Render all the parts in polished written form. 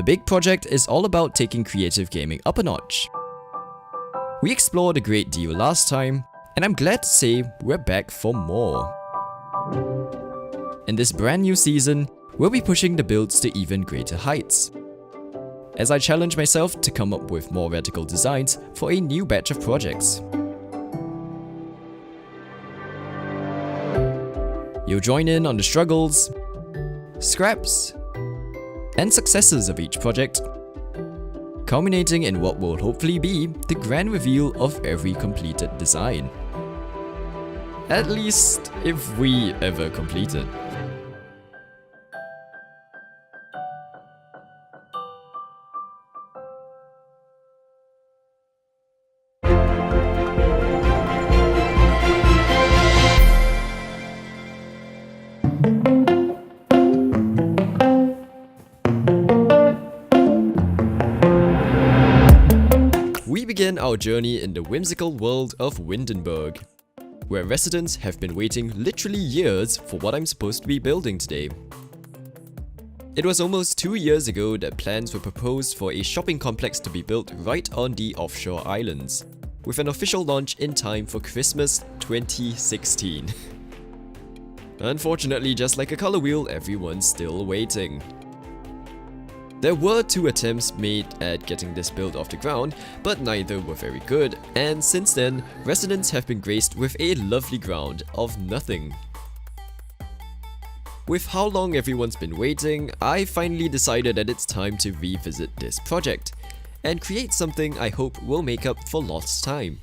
The big project is all about taking creative gaming up a notch. We explored a great deal last time, and I'm glad to say we're back for more. In this brand new season, we'll be pushing the builds to even greater heights, as I challenge myself to come up with more radical designs for a new batch of projects. You'll join in on the struggles, scraps, and successes of each project, culminating in what will hopefully be the grand reveal of every completed design. At least, if we ever complete it. We begin our journey in the whimsical world of Windenburg, where residents have been waiting literally years for what I'm supposed to be building today. It was almost 2 years ago that plans were proposed for a shopping complex to be built right on the Offshore Islands, with an official launch in time for Christmas 2016. Unfortunately, just like a color wheel, everyone's still waiting. There were 2 attempts made at getting this build off the ground, but neither were very good, and since then, residents have been graced with a lovely ground of nothing. With how long everyone's been waiting, I finally decided that it's time to revisit this project, and create something I hope will make up for lost time.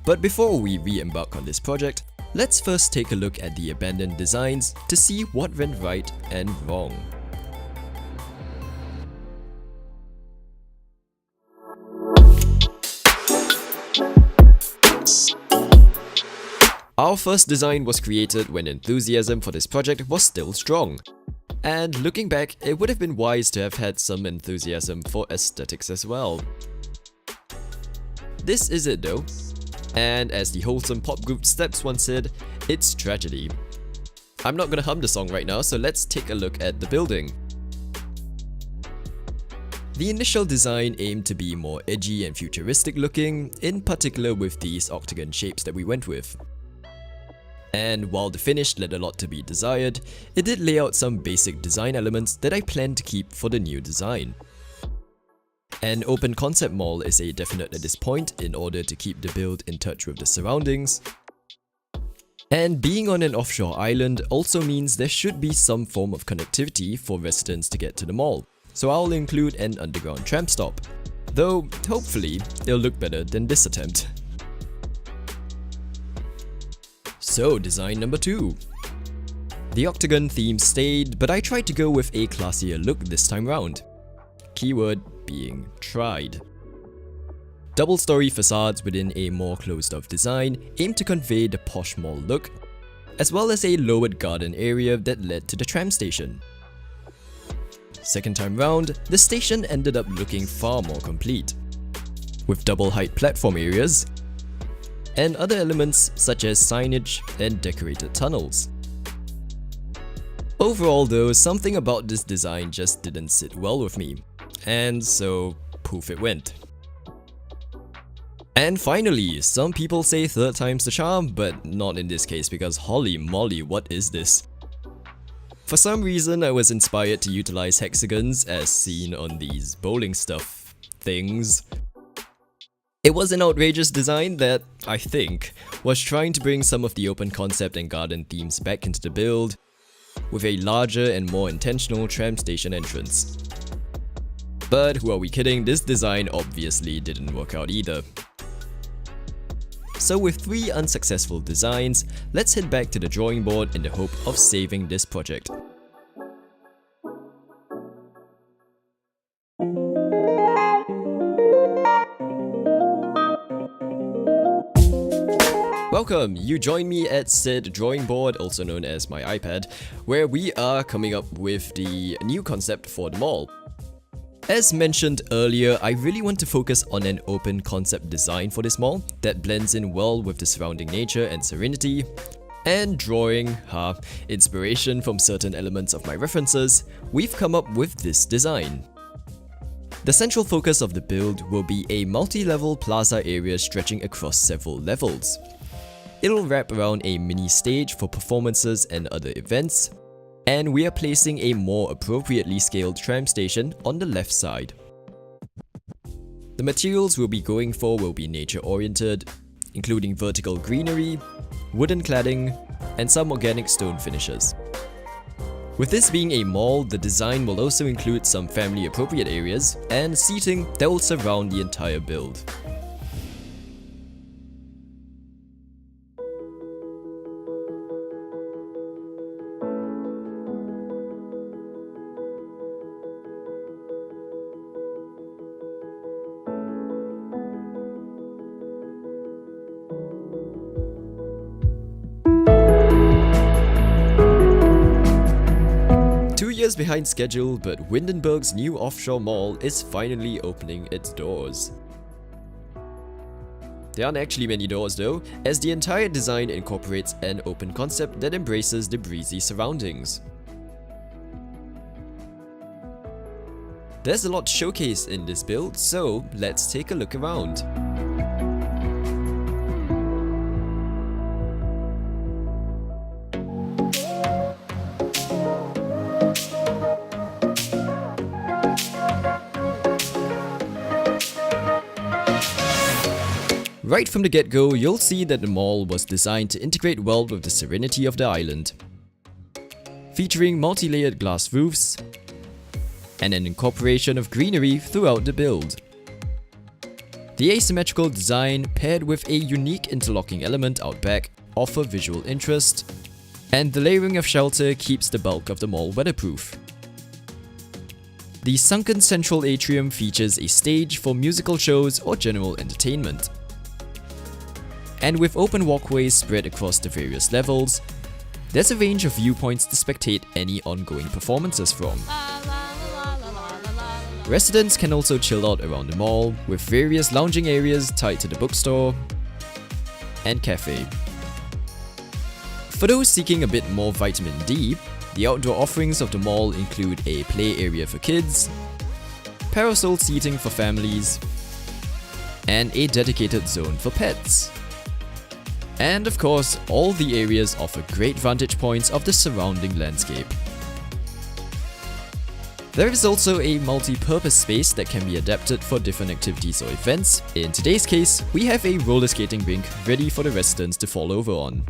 But before we re-embark on this project, let's first take a look at the abandoned designs to see what went right and wrong. Our first design was created when enthusiasm for this project was still strong. And looking back, it would have been wise to have had some enthusiasm for aesthetics as well. This is it though, and as the wholesome pop group Steps once said, it's tragedy. I'm not gonna hum the song right now, so let's take a look at the building. The initial design aimed to be more edgy and futuristic looking, in particular with these octagon shapes that we went with. And while the finish left a lot to be desired, it did lay out some basic design elements that I plan to keep for the new design. An open concept mall is a definite at this point in order to keep the build in touch with the surroundings. And being on an offshore island also means there should be some form of connectivity for residents to get to the mall, so I'll include an underground tram stop, though hopefully it'll look better than this attempt. So, design number 2. The octagon theme stayed, but I tried to go with a classier look this time round. Keyword being tried. Double-story facades within a more closed-off design aim to convey the posh mall look, as well as a lowered garden area that led to the tram station. Second time round, the station ended up looking far more complete, with double-height platform areas, and other elements such as signage and decorated tunnels. Overall though, something about this design just didn't sit well with me, and so poof it went. And finally, some people say third time's the charm, but not in this case because holy moly, what is this? For some reason I was inspired to utilize hexagons as seen on these bowling stuff things. It was an outrageous design that, I think, was trying to bring some of the open concept and garden themes back into the build, with a larger and more intentional tram station entrance. But who are we kidding, this design obviously didn't work out either. So with 3 unsuccessful designs, let's head back to the drawing board in the hope of saving this project. Welcome! You join me at said drawing board, also known as my iPad, where we are coming up with the new concept for the mall. As mentioned earlier, I really want to focus on an open concept design for this mall that blends in well with the surrounding nature and serenity, And drawing inspiration from certain elements of my references, we've come up with this design. The central focus of the build will be a multi-level plaza area stretching across several levels. It'll wrap around a mini stage for performances and other events, and we are placing a more appropriately scaled tram station on the left side. The materials we'll be going for will be nature-oriented, including vertical greenery, wooden cladding, and some organic stone finishes. With this being a mall, the design will also include some family-appropriate areas and seating that will surround the entire build. Behind schedule, but Windenburg's new offshore mall is finally opening its doors. There aren't actually many doors though, as the entire design incorporates an open concept that embraces the breezy surroundings. There's a lot to showcase in this build, so let's take a look around. Right from the get-go, you'll see that the mall was designed to integrate well with the serenity of the island, featuring multi-layered glass roofs and an incorporation of greenery throughout the build. The asymmetrical design paired with a unique interlocking element out back offer visual interest, and the layering of shelter keeps the bulk of the mall weatherproof. The sunken central atrium features a stage for musical shows or general entertainment. And with open walkways spread across the various levels, there's a range of viewpoints to spectate any ongoing performances from. Residents can also chill out around the mall, with various lounging areas tied to the bookstore and cafe. For those seeking a bit more vitamin D, the outdoor offerings of the mall include a play area for kids, parasol seating for families, and a dedicated zone for pets. And of course, all the areas offer great vantage points of the surrounding landscape. There is also a multi-purpose space that can be adapted for different activities or events. In today's case, we have a roller skating rink ready for the residents to fall over on.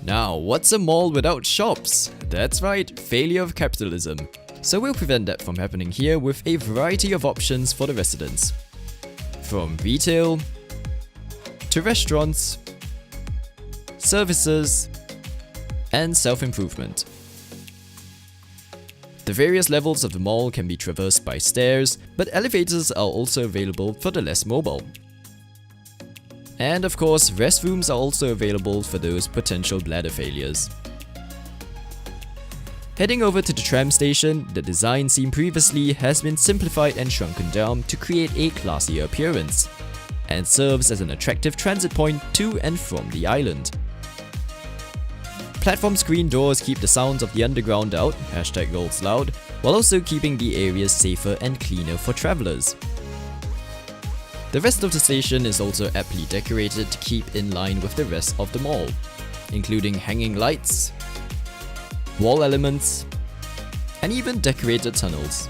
Now, what's a mall without shops? That's right, failure of capitalism. So we'll prevent that from happening here with a variety of options for the residents. From retail, to restaurants, services, and self-improvement. The various levels of the mall can be traversed by stairs, but elevators are also available for the less mobile. And of course, restrooms are also available for those potential bladder failures. Heading over to the tram station, the design seen previously has been simplified and shrunken down to create a classier appearance, and serves as an attractive transit point to and from the island. Platform screen doors keep the sounds of the underground out, #GoalsLoud, while also keeping the areas safer and cleaner for travelers. The rest of the station is also aptly decorated to keep in line with the rest of the mall, including hanging lights, wall elements, and even decorated tunnels.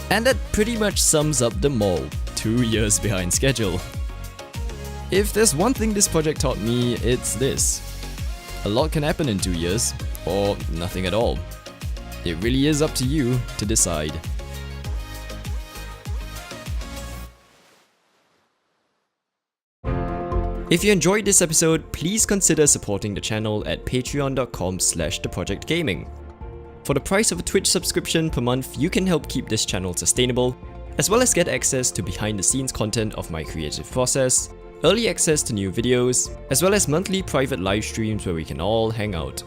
And that pretty much sums up the mall, 2 years behind schedule. If there's one thing this project taught me, it's this. A lot can happen in 2 years, or nothing at all. It really is up to you to decide. If you enjoyed this episode, please consider supporting the channel at patreon.com/theprojectgaming. For the price of a Twitch subscription per month, you can help keep this channel sustainable, as well as get access to behind the scenes content of my creative process, early access to new videos, as well as monthly private live streams where we can all hang out.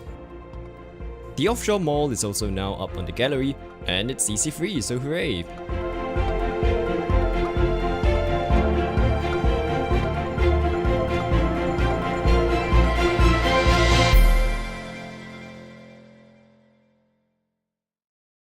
The Offshore Mall is also now up on the gallery, and it's CC free, so hooray!